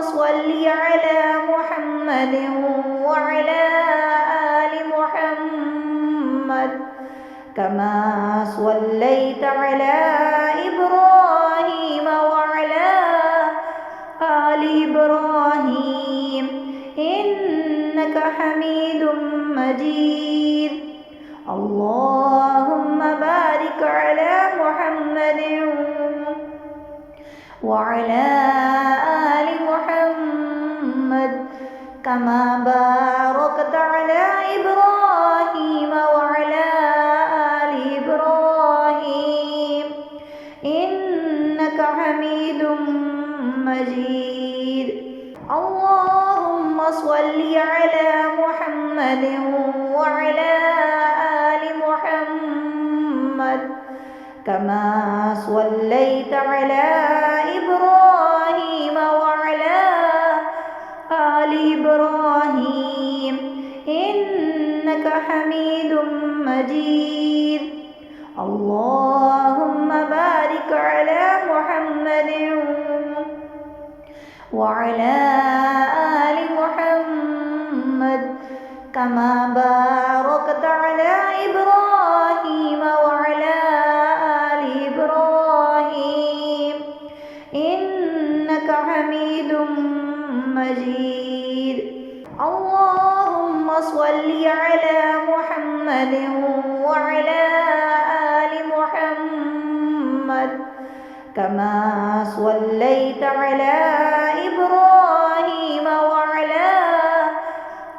صل على محمد وعلى آل محمد كما صليت على إبراهيم وعلى آل إبراهيم إنك حميد مجيد اللهم بارك على محمد وعلى آل محمد كما باركت على إبراهيم وعلى آل إبراهيم إنك حميد مجيد اللهم صل على محمد وعلى آل محمد كما صليت على إبراهيم وعلى آل إبراهيم إنك حميد مجيد اللهم بارك على محمد وعلى آل محمد كما باركت على إبراهيم وعلى آل إبراهيم إنك حميد مجيد اللهم صل على محمد وعلى آل محمد كما صليت على إبراهيم وعلى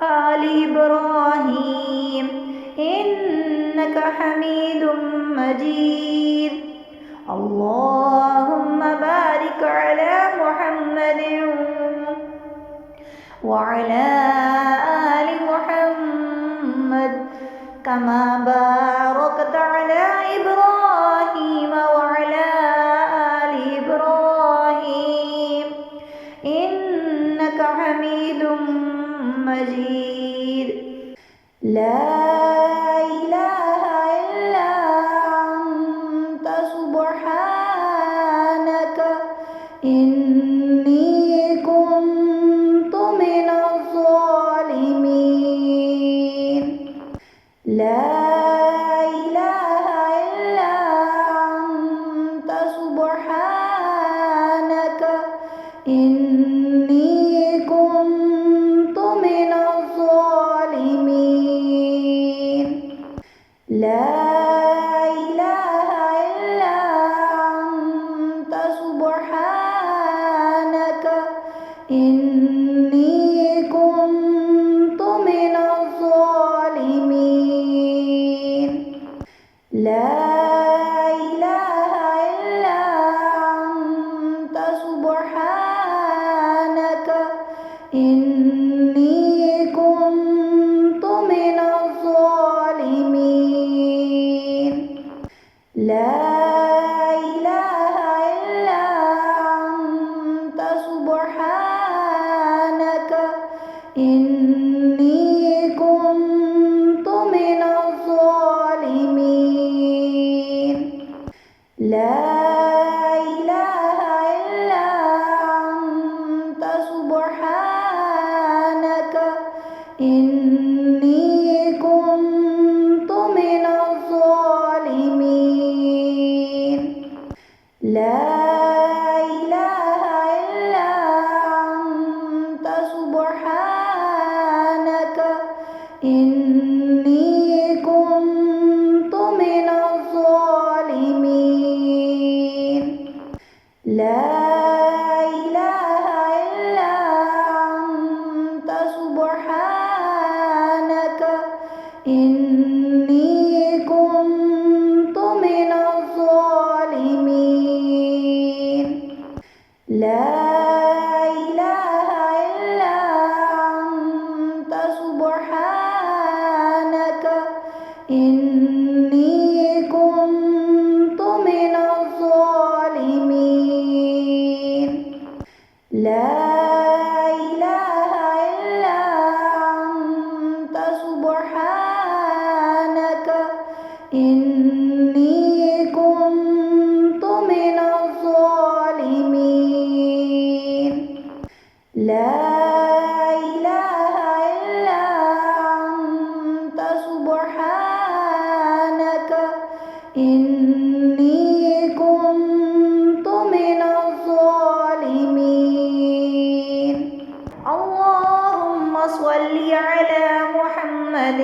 آل إبراهيم إنك حميد مجيد اللهم بارك على محمد وعلى آل محمد كما باركت على إبراهيم وعلى آل إبراهيم إنك حميد مجيد لا إله إلا أنت سبحانك إني كنت من الظالمين لا إله إلا أنت سبحانك إني كنت من الظالمين لا إله إلا أنت سبحانك إني كنت من الظالمين لا إله إلا أنت سبحانك إني كنت من الظالمين لا إله إلا أنت سبحانك إني كنت من الظالمين لا إله إلا أنت سبحانك إني كنت من الظالمين لا إله إلا أنت سبحانك إني كنت من الظالمين لا إله إلا أنت سبحانك إني كنت من الظالمين لا إله إلا أنت سبحانك إني كنت من الظالمين لا إله إلا أنت سبحانك إني كنت من الظالمين لا إله إلا أنت سبحانك إني كنت من الظالمين اللهم صل على محمد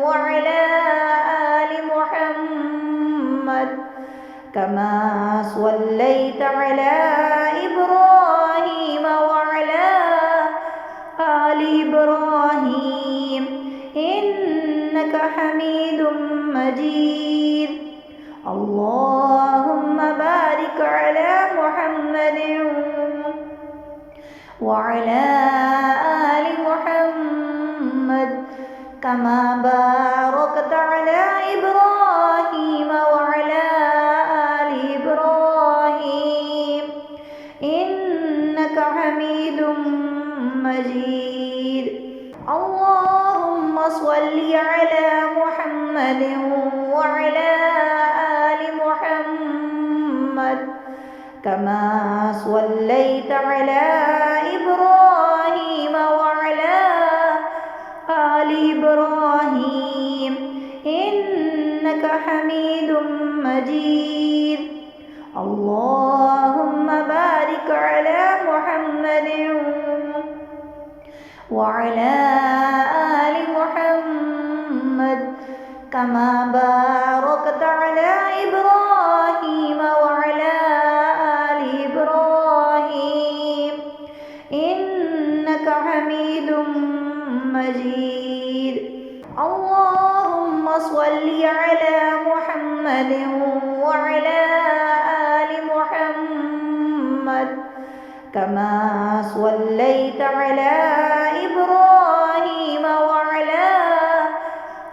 وعلى آل محمد كما صليت على إبراهيم وعلى آل إبراهيم إنك حميد مجيد اللهم بارك على محمد وعلى آل محمد كما باركت على إبراهيم وعلى آل إبراهيم إنك حميد مجيد اللهم صل على محمد وعلى آل محمد كما صليت على إبراهيم وعلى آل إبراهيم إنك حميد مجيد اللهم بارك على محمد وعلى آل محمد كما باركت على إبراهيم وعلى آل إبراهيم إنك حميد مجيد اللهم صل على محمد وعلى آل محمد كما صليت على إبراهيم وعلى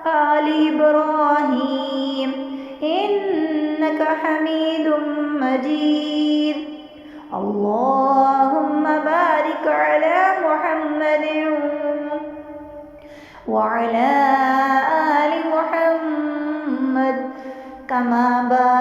آل إبراهيم إنك حميد مجيد اللهم بارك على محمد وعلى آل محمد كما باركت